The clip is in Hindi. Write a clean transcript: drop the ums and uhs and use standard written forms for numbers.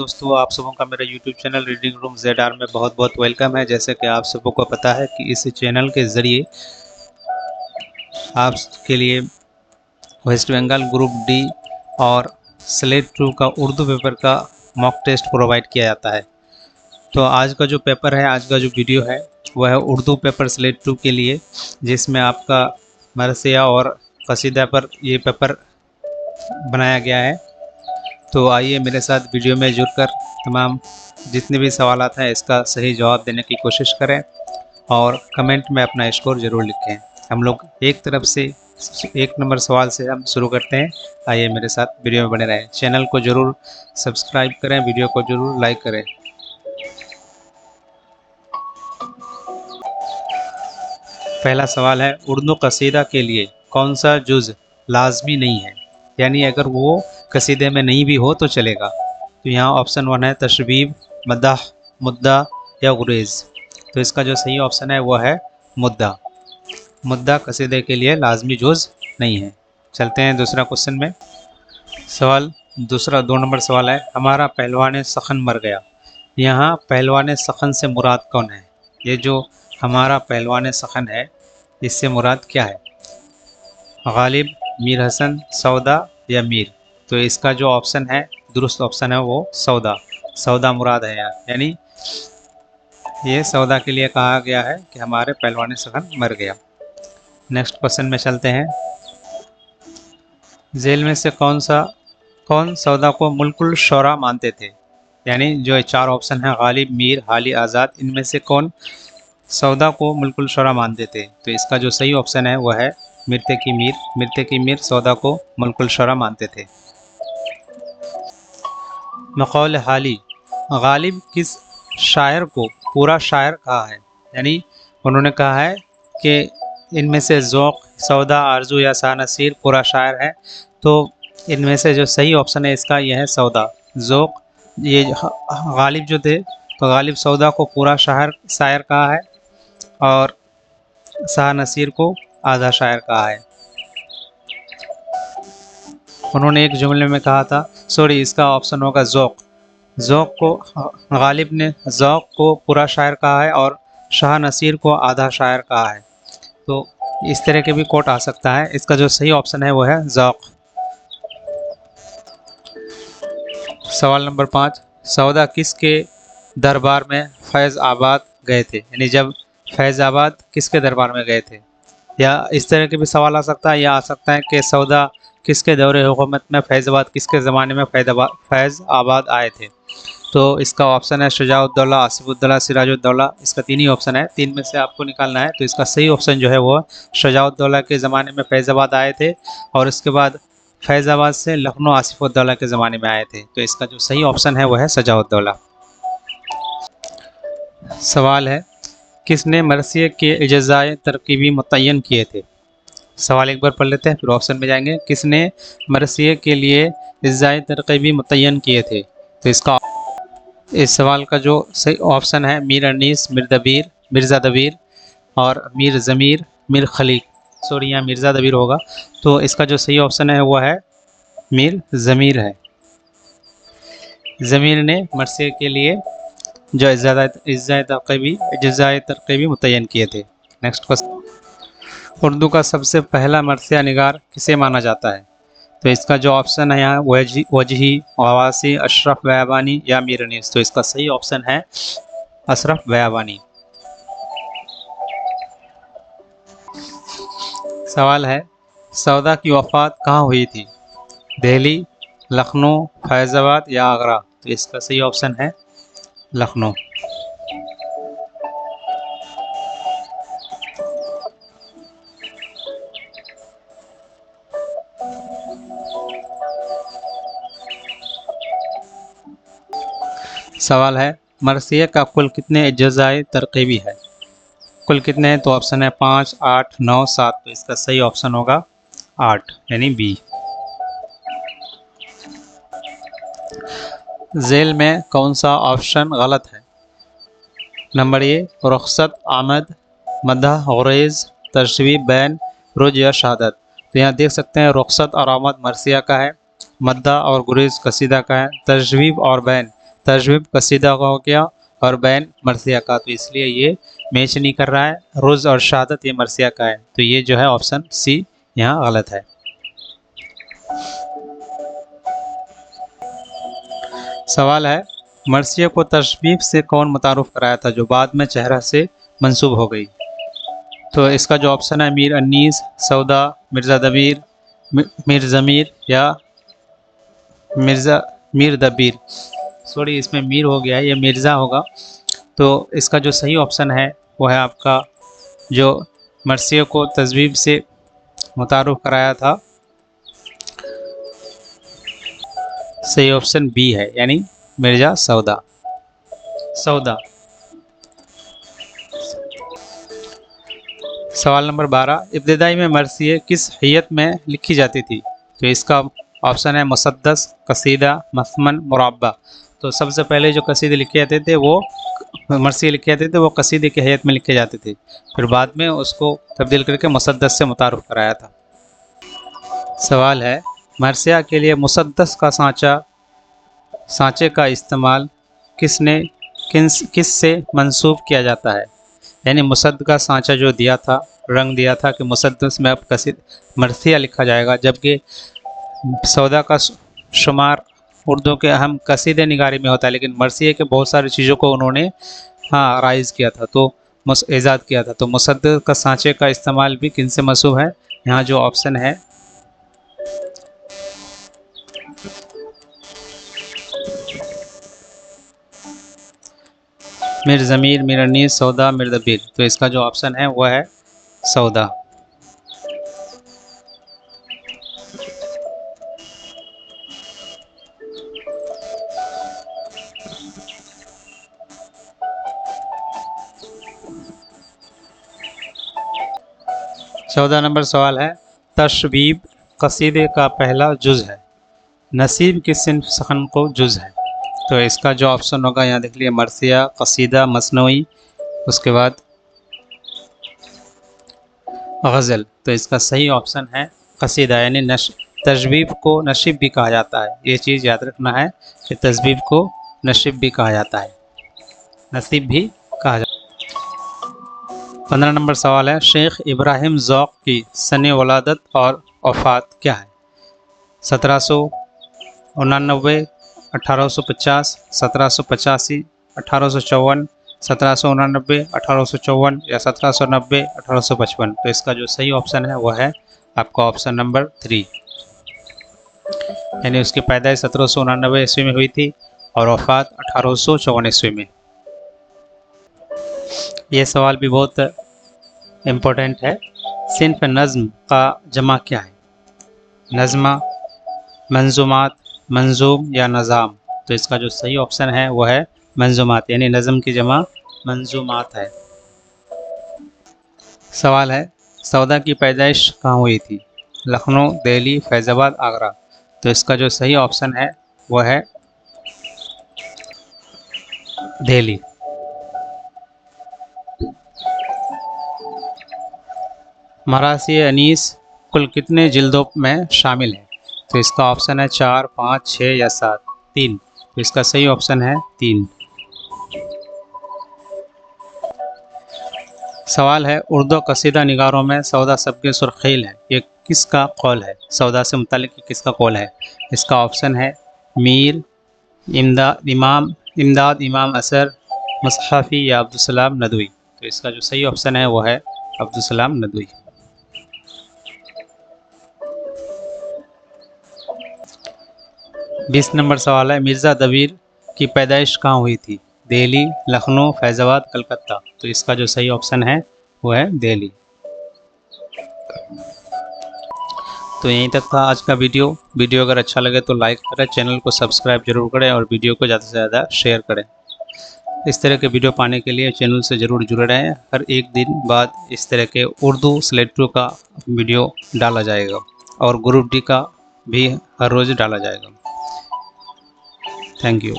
दोस्तों, आप सबों का मेरा YouTube channel reading room ZR में बहुत बहुत वेलकम है। जैसे कि आप सबों को पता है कि इस चैनल के ज़रिए आपके लिए वेस्ट बंगाल ग्रुप डी और स्लेट 2 का उर्दू पेपर का मॉक टेस्ट प्रोवाइड किया जाता है। तो आज का जो पेपर है, आज का जो वीडियो है वह है उर्दू पेपर स्लेट 2 के लिए, जिसमें आपका मरसिया और कसीदा पर ये पेपर बनाया गया है। तो आइए मेरे साथ वीडियो में जुड़कर तमाम जितने भी सवालात हैं इसका सही जवाब देने की कोशिश करें और कमेंट में अपना स्कोर ज़रूर लिखें। हम लोग एक तरफ से 1 नंबर सवाल से हम शुरू करते हैं। आइए मेरे साथ वीडियो में बने रहें। चैनल को ज़रूर सब्सक्राइब करें, वीडियो को ज़रूर लाइक करें। पहला सवाल है, उर्दू कसीदा के लिए कौन सा जुज़ लाजमी नहीं है, यानी अगर वो कसीदे में नहीं भी हो तो चलेगा। तो यहाँ ऑप्शन 1 है तशबीब, मदह, मुद्दा या गुरेज़। तो इसका जो सही ऑप्शन है वह है मुद्दा। मुद्दा कसीदे के लिए लाजमी जुज़ नहीं है। चलते हैं दूसरा क्वेश्चन में। सवाल दूसरा 2 नंबर सवाल है, हमारा पहलवान सखन मर गया। यहाँ पहलवान सखन से मुराद कौन है? ये जो हमारा पहलवान सखन है इससे मुराद क्या है? गालिब, मीर हसन, सौदा या मीर। तो इसका जो ऑप्शन है, दुरुस्त ऑप्शन है वो सौदा। सौदा मुराद है यहाँ, यानी ये सौदा के लिए कहा गया है कि हमारे पहलवान सखन मर गया। नेक्स्ट क्वेश्चन में चलते हैं। जेल में से कौन सौदा को मुल्कुल शौरा मानते थे? यानी जो 4 ऑप्शन है गालिब, मीर, हाली, आज़ाद, इनमें से कौन सौदा को मुल्कुल शौरा मानते थे? तो इसका जो सही ऑप्शन है वह है मिर्ते की मीर। मिर्ते की मीर सौदा को मुल्कुल शौरा मानते थे। मक़ौल हाली, गालिब किस शायर को पूरा शायर कहा है? यानी उन्होंने कहा है कि इनमें से ज़ौक़, सौदा, आरजू या शाहनसीर पूरा शायर है। तो इनमें से जो सही ऑप्शन है इसका यह है सौदा। ज़ौक़, ये गालिब जो थे तो गालिब सौदा को पूरा शायर कहा है और शाहनसीर को आधा शायर कहा है। उन्होंने एक जुमले में कहा था, सॉरी इसका ऑप्शन होगा ज़ौक़। ज़ौक़ को गालिब ने ज़ौक़ को पूरा शायर कहा है और शाह नसीर को आधा शायर कहा है। तो इस तरह के भी कोट आ सकता है। इसका जो सही ऑप्शन है वो है ज़ौक़। सवाल नंबर 5, सौदा किसके दरबार में फैज़ आबाद गए थे? यानी जब फैज़ आबाद किसके दरबार में गए थे? या इस तरह के भी सवाल आ सकता है, या आ सकता है कि सौदा किसके दौरे हुकूमत में फैज़ाबाद किसके ज़माने में फैज़ आबाद आए थे? तो इसका ऑप्शन है शुजाउद्दौला, आसिफुद्दौला, सिराजुद्दौला। इसका 3 ही ऑप्शन है, 3 में से आपको निकालना है। तो इसका सही ऑप्शन जो है वो शुजाउद्दौला के ज़माने में फैज़ाबाद आए थे और इसके बाद फैज़ाबाद से लखनऊ आसिफुद्दौला के ज़माने में आए थे। तो इसका जो सही ऑप्शन है वह है शुजाउद्दौला। सवाल है, किसने मरसिए के इज्ज़ाए तरकीबी मुतय्यन किए थे? सवाल एक बार पढ़ लेते हैं फिर ऑप्शन में जाएंगे। किसने मरसिए के लिए इज्ज़ाए तरकीबी मुतय्यन किए थे? तो इस सवाल का जो सही ऑप्शन है मीर अनीस, मिर्ज़ा दबीर और मीर ज़मीर, मीर खलीक। सॉरी यहाँ मिर्ज़ा दबीर होगा। तो इसका जो सही ऑप्शन है वह है मीर ज़मीर है। ज़मीर ने मरसिए के लिए जो इज्ज़ाए तरकीबी मुतय्यन किए थे। नेक्स्ट क्वेश्चन, उर्दू का सबसे पहला मरसिया निगार किसे माना जाता है? तो इसका जो ऑप्शन है यहाँ वजही, गवासी, अशरफ बयाबानी या मीर अनीस। तो इसका सही ऑप्शन है अशरफ बयाबानी। सवाल है, सौदा की वफ़ात कहाँ हुई थी? दिल्ली, लखनऊ, फैज़ाबाद या आगरा। तो इसका सही ऑप्शन है लखनऊ। सवाल है, मरसिया का कुल कितने इज्ज़ाए तरकीबी है? कुल कितने हैं? तो ऑप्शन है 5, 8, 9, 7। तो इसका सही ऑप्शन होगा 8 यानी बी। जेल में कौन सा ऑप्शन गलत है? नंबर ए रुखसत, आमद, मदह, गुरेज़, तशबीब, बैन, रुज या शहादत। तो यहाँ देख सकते हैं रुखसत और आमद मरसिया का है, मद्दा और गुरेज़ कसीदा का है, तशबीब और बैन तशबीब कसीदा का हो गया और बैन मरसिया का, तो इसलिए ये मैच नहीं कर रहा है। रुज़ और शहादत ये मरसिया का है, तो ये जो है ऑप्शन सी यहाँ गलत है। सवाल है, मरसिया को तशबीब से कौन मुतारुफ कराया था जो बाद में चेहरा से मंसूब हो गई? तो इसका जो ऑप्शन है मीर अन्नीस, सौदा, मिर्ज़ा दबीर, मीर ज़मीर या मीर दबीर। सॉरी, इसमें मीर हो गया है, ये मिर्ज़ा होगा। तो इसका जो सही ऑप्शन है वो है आपका, जो मरसिया को तशबीब से मुतारुफ कराया था, सही ऑप्शन बी है, यानी मिर्ज़ा सौदा। सवाल नंबर 12, इब्तिदाई में मरसिए किस हैयत में लिखी जाती थी? तो इसका ऑप्शन है मुसद्दस, कसीदा, मसमन, मुरब्बा। तो सबसे पहले जो कसीदे लिखे जाते थे वो मरसिए लिखे जाते थे, वो कसीदे की हैयत में लिखे जाते थे, फिर बाद में उसको तब्दील करके मुसद्दस से मुतारुफ कराया था। सवाल है, मरसिया के लिए मुसद्दस का सांचे का इस्तेमाल किस से मंसूब किया जाता है? यानी मुसद्द का सांचा जो दिया था, रंग दिया था कि मुसद्दस में अब कसीद मरसिया लिखा जाएगा, जबकि सौदा का शुमार उर्दू के अहम कसीदे निगारी में होता है, लेकिन मरसिया के बहुत सारी चीज़ों को उन्होंने राइज़ किया था, तो ईजाद किया था। तो मुसद्दस का सांचे का इस्तेमाल भी किन से मंसूब है? यहाँ जो ऑप्शन है मिर ज़मीर, मिर अन्नीस, सौदा, मिर दबीर। तो इसका जो ऑप्शन है वह है सौदा। चौदह नंबर सवाल है, तशबीब कसीदे का पहला जुज़ है, नसीब किस सिन्फ सखन को जुज़ है? तो इसका जो ऑप्शन होगा यहाँ देख लीजिए, मरसिया, कसीदा, मसनवी, उसके बाद गज़ल। तो इसका सही ऑप्शन है कसीदा, यानी तशबीब को नशीब भी कहा जाता है। ये चीज़ याद रखना है कि तशबीब को नशीब भी कहा जाता है, नसीब भी कहा जाता है। 15 नंबर सवाल है, शेख इब्राहिम ज़ौक़ की सन वलादत और वफ़ात क्या है? 1799, 1850, 1785, 1854, 1789, 1854 या 1790, 1855। तो इसका जो सही ऑप्शन है वह है आपका ऑप्शन नंबर 3, यानी उसकी पैदाइश 1799 ईस्वी में हुई थी और वफ़ात 1854 ईस्वी में। यह सवाल भी बहुत इम्पोर्टेंट है, सिन्फ नज़्म का जमा क्या है? नज़्मा, मंजूमात, मंजूम या नज़ाम? तो इसका जो सही ऑप्शन है वह है मंजूमात, यानी नज़म की जमा मंजूमात है। सवाल है, सौदा की पैदाइश कहाँ हुई थी? लखनऊ, दिल्ली, फैज़ाबाद, आगरा? तो इसका जो सही ऑप्शन है वह है दिल्ली। मरासी अनीस कुल कितने जिल्दों में शामिल है? तो इसका ऑप्शन है 4, 5, 6 या 7, 3। तो इसका सही ऑप्शन है 3। सवाल है, उर्दू कसीदा निगारों में सौदा सबके सुरखील है, ये किसका कौल है? सौदा से मुतालिक किसका कौल है? इसका ऑप्शन है मीर, इमदाद इमाम असर, मुसहफ़ी या अब्दुलसलाम नदवी। तो इसका जो सही ऑप्शन है वह है अब्दुलसलाम नदवी। 20 नंबर सवाल है, मिर्ज़ा दबीर की पैदाइश कहाँ हुई थी? दिल्ली, लखनऊ, फैज़ाबाद, कलकत्ता? तो इसका जो सही ऑप्शन है वो है दिल्ली। तो यहीं तक था आज का वीडियो अगर अच्छा लगे तो लाइक करें, चैनल को सब्सक्राइब जरूर करें और वीडियो को ज़्यादा से ज़्यादा शेयर करें। इस तरह के वीडियो पाने के लिए चैनल से ज़रूर जुड़े रहें। हर एक दिन बाद इस तरह के उर्दू सिलेक्टिव का वीडियो डाला जाएगा और ग्रुप डी का भी हर रोज़ डाला जाएगा। Thank you.